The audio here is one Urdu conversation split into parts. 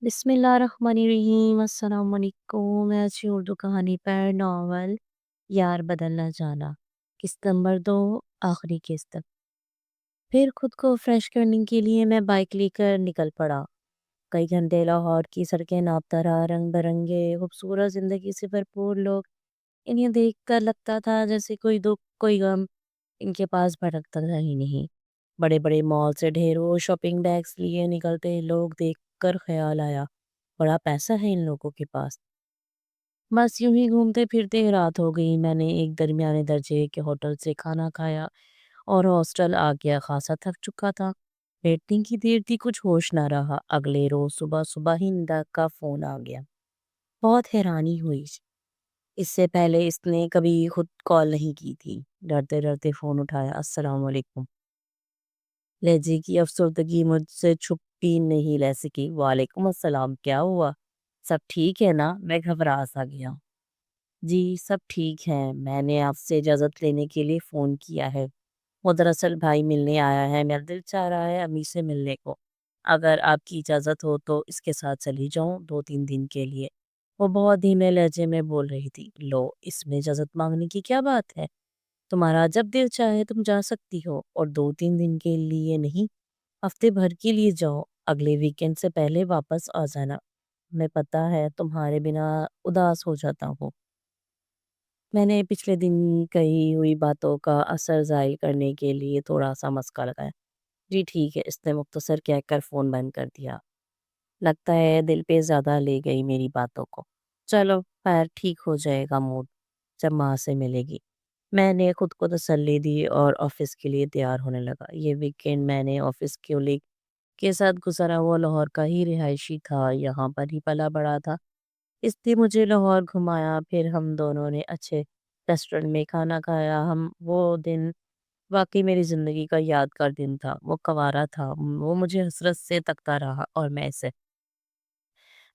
بسم اللہ الرحمن الرحیم السلام علیکم میں اچھی اردو کہانی پر ناول یار بدلنا جانا قسط نمبر 2 آخری قسط پھر خود کو فریش کرنے کے لیے میں بائک لے کر نکل پڑا۔ کئی گھنٹے لاہور کی سڑکیں ناپتا رہا، رنگ برنگے خوبصورت زندگی سے بھرپور لوگ، انہیں دیکھ کر لگتا تھا جیسے کوئی دکھ کوئی غم ان کے پاس بھٹکتا تھا ہی نہیں۔ بڑے بڑے مال سے ڈھیروں شاپنگ بیگز لیے نکلتے لوگ دیکھ کر خیال آیا بڑا پیسہ ہے ان لوگوں کے پاس۔ بس یوں ہی گھومتے پھرتے رات ہو گئی۔ میں نے ایک درمیانے درجے کے ہوٹل سے کھانا کھایا اور ہاسٹل آ گیا۔ خاصا تھک چکا تھا، بیٹھنے کی دیر تھی، کچھ ہوش نہ رہا۔ اگلے روز صبح صبح ہی ندا کا فون آ گیا۔ بہت حیرانی ہوئی، اس سے پہلے اس نے کبھی خود کال نہیں کی تھی۔ ڈرتے ڈرتے فون اٹھایا۔ السلام علیکم۔ لہجے کی افسردگی مجھ سے چھپی نہیں رہ سکی۔ وعلیکم السلام، کیا ہوا؟ سب ٹھیک ہے نا؟ میں گھبرا سا گیا۔ جی سب ٹھیک ہے، میں نے آپ سے اجازت لینے کے لیے فون کیا ہے۔ وہ دراصل بھائی ملنے آیا ہے، میرا دل چاہ رہا ہے امی سے ملنے کو۔ اگر آپ کی اجازت ہو تو اس کے ساتھ چلی جاؤں 2-3 دن کے لیے۔ وہ بہت دھیمے لہجے میں بول رہی تھی۔ لو، اس میں اجازت مانگنے کی کیا بات ہے؟ تمہارا جب دل چاہے تم جا سکتی ہو، اور 2-3 دن کے لیے نہیں، ہفتے بھر کے لیے جاؤ۔ اگلے ویکینڈ سے پہلے واپس آ جانا۔ ہمیں پتہ ہے تمہارے بنا اداس ہو جاتا ہوں۔ میں نے پچھلے دن کہی ہوئی باتوں کا اثر ظاہر کرنے کے لیے تھوڑا سا مسکا لگایا۔ جی ٹھیک ہے، اس نے مختصر کہہ کر فون بند کر دیا۔ لگتا ہے دل پہ زیادہ لے گئی میری باتوں کو۔ چلو خیر، ٹھیک ہو جائے گا موڈ جب ماں سے ملے گی۔ میں نے خود کو تسلی دی اور آفس کے لیے تیار ہونے لگا۔ یہ ویکینڈ میں نے آفس کیولگ کے ساتھ گزارا۔ وہ لاہور کا ہی رہائشی تھا، یہاں پر ہی پلا بڑا تھا۔ اس نے مجھے لاہور گھمایا، پھر ہم دونوں نے اچھے ریسٹورنٹ میں کھانا کھایا۔ وہ دن واقعی میری زندگی کا یادگار دن تھا۔ وہ کنوارا تھا، وہ مجھے حسرت سے تکتا رہا اور میں اسے۔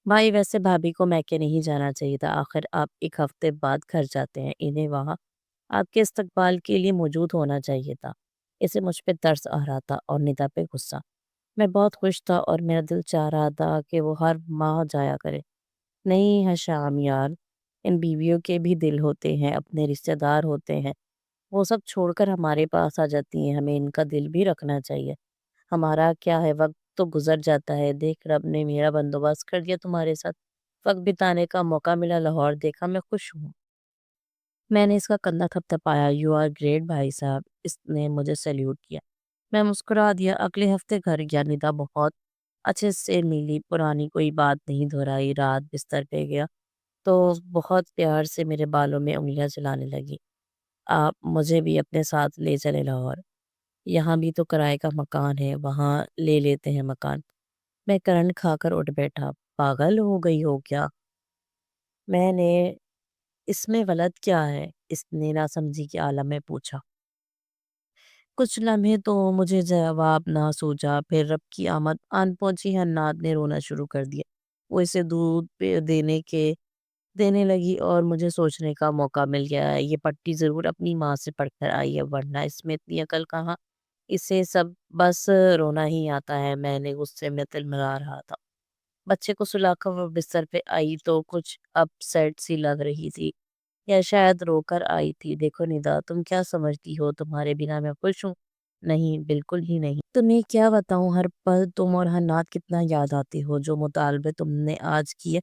بھائی ویسے بھابھی کو میکے نہیں جانا چاہیے تھا، آخر آپ ایک ہفتے بعد گھر جاتے ہیں، انہیں وہاں آپ کے استقبال کے لیے موجود ہونا چاہیے تھا۔ اسے مجھ پہ ترس آ رہا تھا اور ندا پہ غصہ۔ میں بہت خوش تھا اور میرا دل چاہ رہا تھا کہ وہ ہر ماہ جایا کرے۔ نہیں ہے شام یار، ان بیویوں کے بھی دل ہوتے ہیں، اپنے رشتہ دار ہوتے ہیں، وہ سب چھوڑ کر ہمارے پاس آ جاتی ہیں، ہمیں ان کا دل بھی رکھنا چاہیے۔ ہمارا کیا ہے، وقت تو گزر جاتا ہے، دیکھ رب نے میرا بندوبست کر دیا تمہارے ساتھ، وقت بتانے کا موقع ملا، لاہور دیکھا، میں خوش ہوں۔ میں نے اس کا کندھا تھپتھپایا۔ یو آر گریٹ بھائی صاحب، اس نے مجھے سیلیوٹ کیا۔ میں مسکرا دیا۔ اگلے ہفتے گھر گیا، ندا بہت اچھے سے ملی، پرانی کوئی بات نہیں دہرائی۔ رات بستر پہ گیا تو بہت پیار سے میرے بالوں میں انگلیاں چلانے لگی۔ آپ مجھے بھی اپنے ساتھ لے چلے لاہور، یہاں بھی تو کرائے کا مکان ہے، وہاں لے لیتے ہیں مکان۔ میں کرنٹ کھا کر اٹھ بیٹھا۔ پاگل ہو گئی ہو کیا؟ میں نے اس میں غلط کیا ہے؟ اس نے ناسمجھی کے عالم میں پوچھا۔ کچھ لمحے تو مجھے جواب نہ سوچا، پھر رب کی آمد آن پہنچی۔ حناد نے رونا شروع کر دیا۔ وہ اسے دودھ دینے لگی اور مجھے سوچنے کا موقع مل گیا۔ یہ پٹی ضرور اپنی ماں سے پڑھ کر آئی ہے، ورنہ اس میں اتنی عقل کہاں، اسے سب بس رونا ہی آتا ہے۔ میں نے غصے میں تلملا رہا تھا۔ بچے کو سلا کر وہ بستر پہ آئی تو کچھ اپ سیٹ سی لگ رہی تھی، یا شاید رو کر آئی تھی۔ دیکھو ندا، تم کیا سمجھتی ہو تمہارے بنا میں خوش ہوں؟ نہیں، بالکل ہی نہیں۔ تمہیں کیا بتاؤں، ہر پل تم اور حناد کتنا یاد آتی ہو۔ جو مطالبے تم نے آج کیے،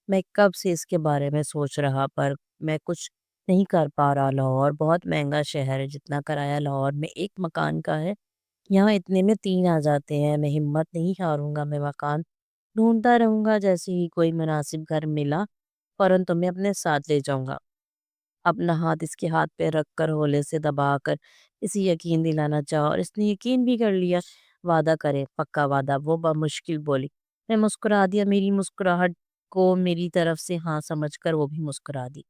میں کب سے اس کے بارے میں سوچ رہا، پر میں کچھ نہیں کر پا رہا۔ لاہور بہت مہنگا شہر ہے، جتنا کرایہ لاہور میں ایک مکان کا ہے، یہاں اتنے میں 3 آ جاتے ہیں۔ میں ہمت نہیں ہاروں گا، میں مکان ڈھونڈتا رہوں گا، جیسے ہی کوئی مناسب گھر ملا فوراً تمہیں اپنے ساتھ لے جاؤں گا۔ اپنا ہاتھ اس کے ہاتھ پہ رکھ کر ہولے سے دبا کر اسے یقین دلانا چاہا، اور اس نے یقین بھی کر لیا۔ وعدہ کرے، پکا وعدہ، وہ بمشکل بولی۔ میں مسکرا دیا۔ میری مسکراہٹ کو میری طرف سے ہاں سمجھ کر وہ بھی مسکرا دی۔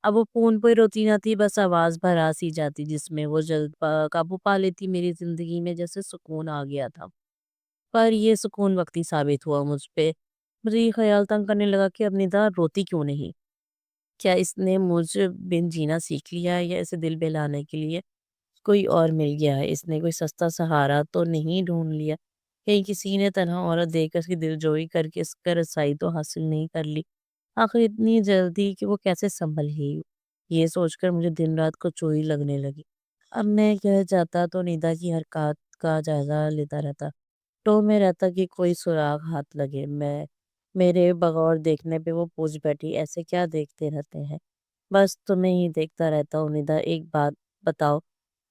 اب وہ فون پہ روتی نہ تھی، بس آواز بھرا سی جاتی جس میں وہ جلد قابو پا لیتی۔ میری زندگی میں جیسے سکون آ گیا تھا، پر یہ سکون وقتی ثابت ہوا مجھ پہ۔ مجھے یہ خیال تنگ کرنے لگا کہ اب ندا روتی کیوں نہیں؟ کیا اس نے مجھ بن جینا سیکھ لیا ہے، یا اسے دل بہلانے کے لیے کوئی اور مل گیا ہے؟ اس نے کوئی سستا سہارا تو نہیں ڈھونڈ لیا کہیں کسی نے تنہا عورت دیکھ کر اس کی دلجوئی کر کے اس کا رسائی تو حاصل نہیں کر لی؟ آخر اتنی جلدی کہ وہ کیسے سنبھل گئی؟ یہ سوچ کر مجھے دن رات کو چوری لگنے لگی۔ اب میں کہہ جاتا تو ندا کی حرکات کا جائزہ لیتا رہتا، تو میں رہتا کہ کوئی سراغ ہاتھ لگے۔ میرے بغور دیکھنے پہ وہ پوچھ بیٹھی، ایسے کیا دیکھتے رہتے ہیں؟ بس تمہیں ہی دیکھتا رہتا ہوں ندا، ایک بات بتاؤ،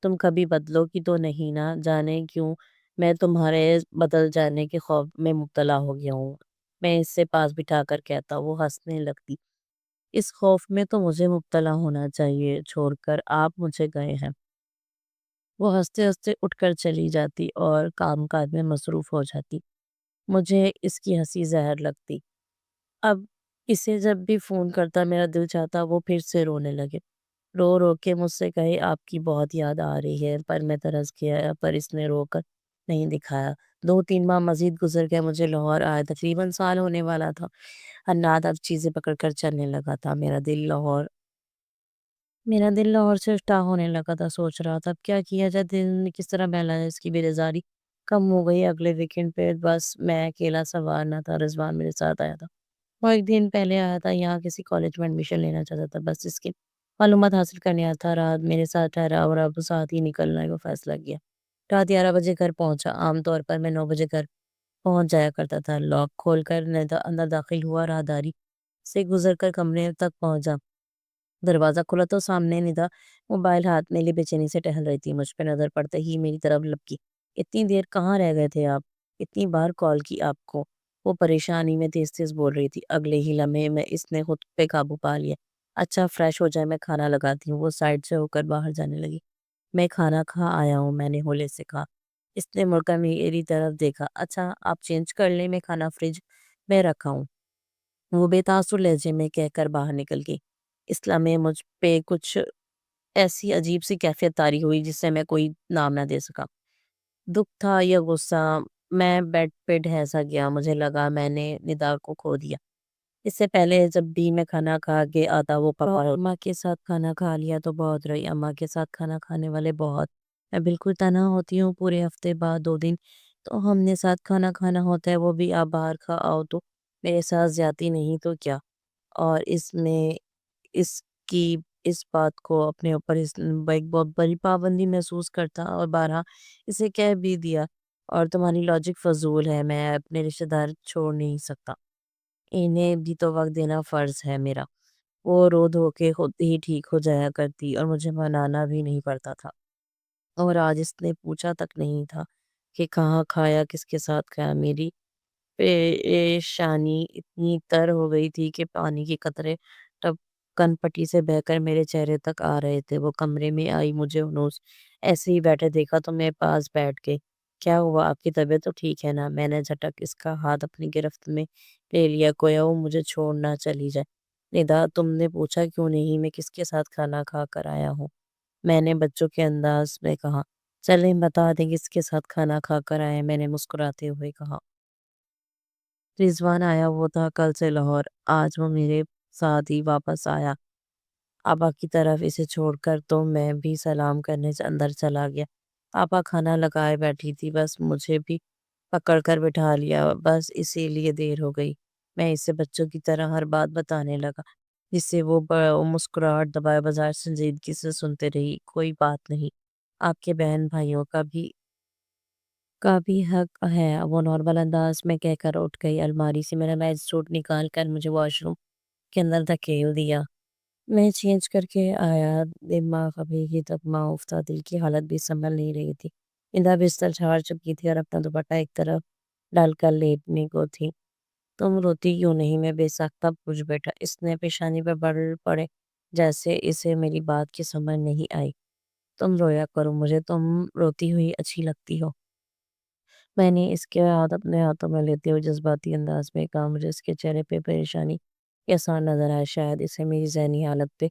تم کبھی بدلو کی تو نہیں نا؟ جانے کیوں میں تمہارے بدل جانے کے خوف میں مبتلا ہو گیا ہوں۔ میں اس سے پاس بٹھا کر کہتا، وہ ہنسنے لگتی۔ اس خوف میں تو مجھے مبتلا ہونا چاہیے، چھوڑ کر آپ مجھے گئے ہیں۔ وہ ہنستے ہنستے اٹھ کر چلی جاتی اور کام کاج میں مصروف ہو جاتی۔ مجھے اس کی ہنسی زہر لگتی۔ اب اسے جب بھی فون کرتا میرا دل چاہتا وہ پھر سے رونے لگے، رو رو کے مجھ سے کہے آپ کی بہت یاد آ رہی ہے، پر میں ترس گیا، پر اس نے رو کر نہیں دکھایا۔ 2-3 ماہ مزید گزر گیا، مجھے لاہور آیا تقریباً سال ہونے والا تھا۔ حنات اب چیزیں پکڑ کر چلنے لگا تھا۔ میرا دل لاہور سے افتاح ہونے لگا تھا، سوچ رہا تھا اب کیا کیا جائے، دل میں کس طرح بہلا جائے۔ اس کی بےرضاری کم ہو گئی۔ اگلے ویکینڈ پہ بس میں اکیلا سوار نہ تھا، رضوان میرے ساتھ آیا تھا۔ وہ ایک دن پہلے آیا تھا، یہاں کسی کالج میں ایڈمیشن لینا چاہتا تھا، بس اس کی معلومات حاصل کرنے آیا تھا۔ رات میرے ساتھ ٹھہرا اور اب ساتھ ہی نکلنے کا فیصلہ کیا۔ رات 11 بجے گھر پہنچا۔ عام طور پر میں 9 بجے گھر پہنچ جایا کرتا تھا۔ لاک کھول کر اندر داخل ہوا، راہداری سے گزر کر کمرے تک پہنچا۔ دروازہ کھلا تو سامنے ندا موبائل ہاتھ میں لیے بے چینی سے ٹہل رہی تھی۔ مجھ پہ نظر پڑتے ہی میری طرف لپکی، اتنی دیر کہاں رہ گئے تھے آپ؟ اتنی بار کال کی آپ کو؟ وہ پریشانی میں تیز تیز بول رہی تھی۔ اگلے ہی لمحے میں اس نے خود پہ قابو پا لیا۔ اچھا فریش ہو جائے، میں کھانا لگاتی ہوں۔ وہ سائڈ سے ہو کر باہر جانے لگی۔ میں کھانا کھا آیا ہوں، میں نے ہولے سے کہا۔ اس نے مڑ کر میری طرف دیکھا۔ اچھا آپ چینج کر لیں، میں کھانا فریج میں رکھا ہوں، وہ بے تاثر لہجے میں کہہ کر باہر نکل گئی۔ اس لمحے مجھ پہ کچھ ایسی عجیب سی کیفیت طاری ہوئی جسے میں کوئی نام نہ دے سکا۔ دکھ تھا یا غصہ؟ میں بیڈ پہ ڈھہسا گیا، مجھے لگا میں نے ندا کو کھو دیا۔ اس سے پہلے جب بھی میں کھانا کھا کے آتا وہ پاپا اور اماں کے ساتھ کھانا کھا لیا تو بہت رہی، اماں کے ساتھ کھانا کھانے والے بہت۔ میں بالکل تنہا ہوتی ہوں، پورے ہفتے بعد 2 دن تو ہم نے ساتھ کھانا کھانا ہوتا ہے، وہ بھی آپ باہر کھا آؤ تو میرے ساتھ زیادتی نہیں تو کیا؟ اور اس کی اس بات کو اپنے اوپر ایک بہت بڑی پابندی محسوس کرتا اور بارہا اسے کہہ بھی دیا، اور تمہاری لاجک فضول ہے، میں اپنے رشتہ دار چھوڑ نہیں سکتا، انہیں بھی تو وقت دینا فرض ہے میرا۔ وہ رو دھو کے خود ہی ٹھیک ہو جایا کرتی اور مجھے منانا بھی نہیں پڑتا تھا، اور آج اس نے پوچھا تک نہیں تھا کہ کہاں کھایا، کس کے ساتھ کھایا۔ میری پریشانی اتنی تر ہو گئی تھی کہ پانی کے قطرے ٹپ کن پٹی سے بہہ کر میرے چہرے تک آ رہے تھے۔ وہ کمرے میں آئی، مجھے انوس ایسے ہی بیٹھے دیکھا تو میرے پاس بیٹھ گئی۔ کیا ہوا، آپ کی طبیعت تو ٹھیک ہے نا؟ میں نے جھٹک اس کا ہاتھ اپنی گرفت میں لے لیا، گویا وہ مجھے چھوڑنا چلی جائے۔ ندا تم نے پوچھا کیوں نہیں میں کس کے ساتھ کھانا کھا کر آیا ہوں؟ میں نے بچوں کے انداز میں کہا۔ چلیں بتا دیں کس کے ساتھ کھانا کھا کر آئے، میں نے مسکراتے ہوئے کہا۔ رضوان آیا وہ تھا کل سے لاہور، آج وہ میرے ساتھ ہی واپس آیا۔ آپا کی طرف اسے چھوڑ کر تو میں بھی سلام کرنے سے اندر چلا گیا۔ آپا کھانا لگائے بیٹھی تھی، بس مجھے بھی پکڑ کر بٹھا لیا، بس اسی لیے دیر ہو گئی۔ میں اسے بچوں کی طرح ہر بات بتانے لگا، جس سے وہ مسکراہٹ دبائے بغیر سنجیدگی سے سنتے رہی۔ کوئی بات نہیں، آپ کے بہن بھائیوں کا بھی حق ہے، وہ نارمل انداز میں کہہ کر اٹھ گئی۔ الماری سے میرا نائٹ سوٹ نکال کر مجھے واش روم کے اندر دھکیل دیا۔ میں چینج کر کے آیا، دماغ ابھی ہی تک ماں افتاد، دل کی حالت بھی سنبھل نہیں رہی تھی۔ ندا بستر چھاڑ چکی تھی اور اپنا دوپٹہ ایک طرف ڈال کر لیٹنے کو تھی۔ تم روتی کیوں نہیں؟ میں بے ساختہ پوچھ بیٹھا۔ اس نے پیشانی پر بڑ پڑے جیسے اسے میری بات کی سمجھ نہیں آئی۔ تم رویا کرو، مجھے تم روتی ہوئی اچھی لگتی ہو۔ میں نے اس کے ہاتھ اپنے ہاتھوں میں لیتے ہوئے جذباتی انداز میں کہا۔ مجھے اس کے چہرے پہ پریشانی کے آثار نظر آئے، شاید اسے میری ذہنی حالت پہ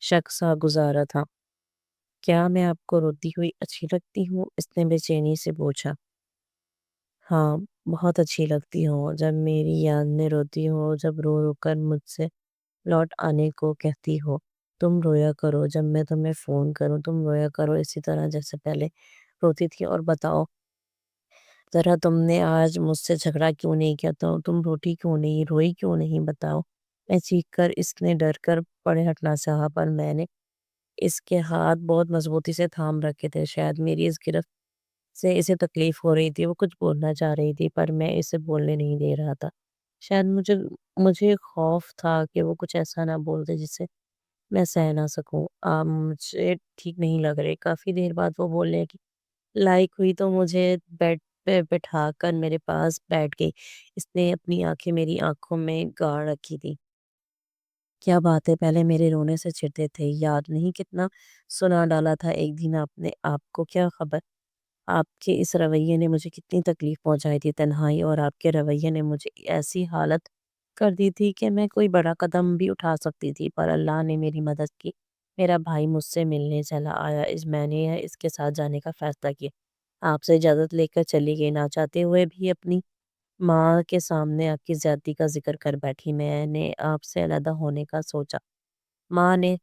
شک سا گزارا تھا۔ کیا میں آپ کو روتی ہوئی اچھی لگتی ہوں؟ اس نے بے چینی سے پوچھا۔ ہاں بہت اچھی لگتی ہو، جب میری یاد میں روتی ہو، جب رو رو کر مجھ سے لوٹ آنے کو کہتی ہو۔ تم رویا کرو جب میں تمہیں فون کروں، تم رویا کرو اسی طرح جیسے پہلے روتی تھی، اور بتاؤ ذرا تم نے آج مجھ سے جھگڑا کیوں نہیں کیا؟ تو تم روٹی کیوں نہیں روئی کیوں نہیں بتاؤ؟ میں چیخ کر اس نے ڈر کر پڑے ہٹنا چاہا پر میں نے اس کے ہاتھ بہت مضبوطی سے تھام رکھے تھے۔ شاید میری اس گرفت سے اسے تکلیف ہو رہی تھی۔ وہ کچھ بولنا چاہ رہی تھی پر میں اسے بولنے نہیں دے رہا تھا۔ شاید مجھے خوف تھا کہ وہ کچھ ایسا نہ بول دے جسے میں سہ نہ سکوں۔ مجھے ٹھیک نہیں لگ رہے۔ کافی دیر بعد وہ بولنے کی لائق ہوئی تو مجھے بیڈ پہ بٹھا کر میرے پاس بیٹھ گئی۔ اس نے اپنی آنکھیں میری آنکھوں میں گاڑ رکھی تھی۔ کیا بات ہے، پہلے میرے رونے سے چھڑتے تھے، یاد نہیں کتنا سنا ڈالا تھا ایک دن آپ نے۔ آپ کو کیا خبر؟ آپ کے اس رویے نے مجھے کتنی تکلیف پہنچائی تھی۔ تنہائی اور آپ کے رویے نے مجھے ایسی حالت کر دی تھی کہ میں کوئی بڑا قدم بھی اٹھا سکتی تھی، پر اللہ نے میری مدد کی۔ میرا بھائی مجھ سے ملنے چلا آیا۔ میں نے اس کے ساتھ جانے کا فیصلہ کیا۔ آپ سے اجازت لے کر چلی گئی، نہ چاہتے ہوئے بھی اپنی ماں کے سامنے آپ کی زیادتی کا ذکر کر بیٹھی۔ میں نے آپ سے علیحدہ ہونے کا سوچا۔ ماں نے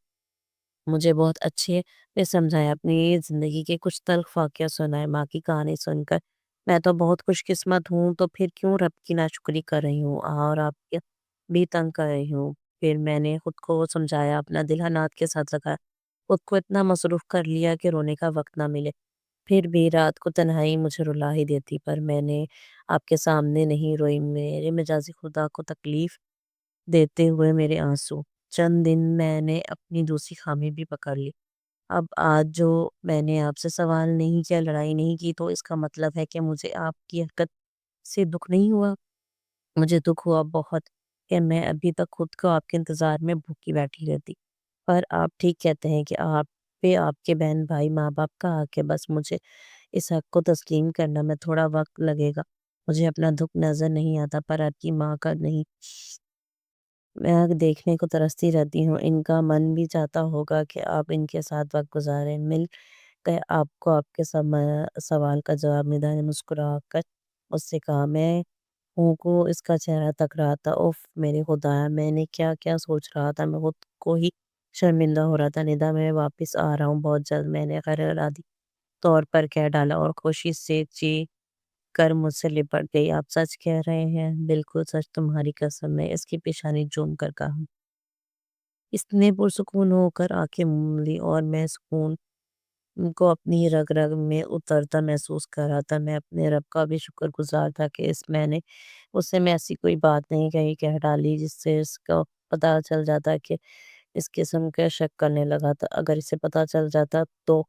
مجھے بہت اچھے سے سمجھایا، اپنی زندگی کے کچھ تلخ واقعہ سنائے۔ ماں کی کہانی سن کر میں تو بہت خوش قسمت ہوں، تو پھر کیوں رب کی ناشکری کر رہی ہوں اور آپ کے بھی تنگ کر رہی ہوں؟ پھر میں نے خود کو سمجھایا، اپنا دل حنات کے ساتھ لگایا، خود کو اتنا مصروف کر لیا کہ رونے کا وقت نہ ملے۔ پھر بھی رات کو تنہائی مجھے رلا ہی دیتی، پر میں نے آپ کے سامنے نہیں روئی۔ میرے مجازی خدا کو تکلیف دیتے ہوئے میرے آنسو۔ چند دن میں نے اپنی دوسری خامی بھی پکڑ لی۔ اب آج جو میں نے آپ سے سوال نہیں کیا، لڑائی نہیں کی، تو اس کا مطلب ہے کہ مجھے آپ کی حرکت سے دکھ نہیں ہوا۔ مجھے دکھ ہوا بہت کہ میں ابھی تک خود کو آپ کے انتظار میں بھوکی بیٹھی رہتی۔ پر آپ ٹھیک کہتے ہیں کہ آپ پہ آپ کے بہن بھائی ماں باپ کا حق ہے۔ بس مجھے اس حق کو تسلیم کرنا میں تھوڑا وقت لگے گا۔ مجھے اپنا دکھ نظر نہیں آتا، پر آپ کی ماں کا نہیں۔ میں دیکھنے کو ترستی رہتی ہوں۔ ان کا من بھی چاہتا ہوگا کہ آپ ان کے ساتھ وقت گزاریں۔ مل گئے آپ کو آپ کے سوال کا جواب ندا نے مسکرا کر اس سے کہا۔ میں ہوں کو اس کا چہرہ تک رہا تھا۔ اوف میرے خدایا، میں نے کیا کیا سوچ رہا تھا؟ میں خود کو ہی شرمندہ ہو رہا تھا۔ ندا میں واپس آ رہا ہوں بہت جلد، میں نے غیر ارادی طور پر کہہ ڈالا اور خوشی سے چیخ کر مجھ سے لپٹ گئی۔ آپ سچ کہہ رہے ہیں؟ بالکل سچ، تمہاری قسم۔ میں اس کی پیشانی چوم کر کہا۔ اس نے پرسکون ہو کر آنکھیں موم لی اور میں سکون کو اپنی رگ رگ میں اترتا محسوس کر رہا تھا۔ میں اپنے رب کا بھی شکر گزار تھا کہ میں نے اس سے میں ایسی کوئی بات نہیں کہہ ڈالی جس سے اس کو پتا چل جاتا کہ اس قسم کا شک کرنے لگا تھا۔ اگر اسے پتا چل جاتا تو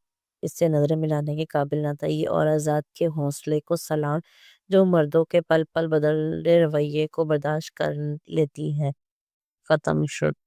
اس سے نظریں ملانے کے قابل نہ تھا۔ یہ عورت ذات کے حوصلے کو سلام، جو مردوں کے پل پل بدلے رویے کو برداشت کر لیتی ہے۔ ختم شد۔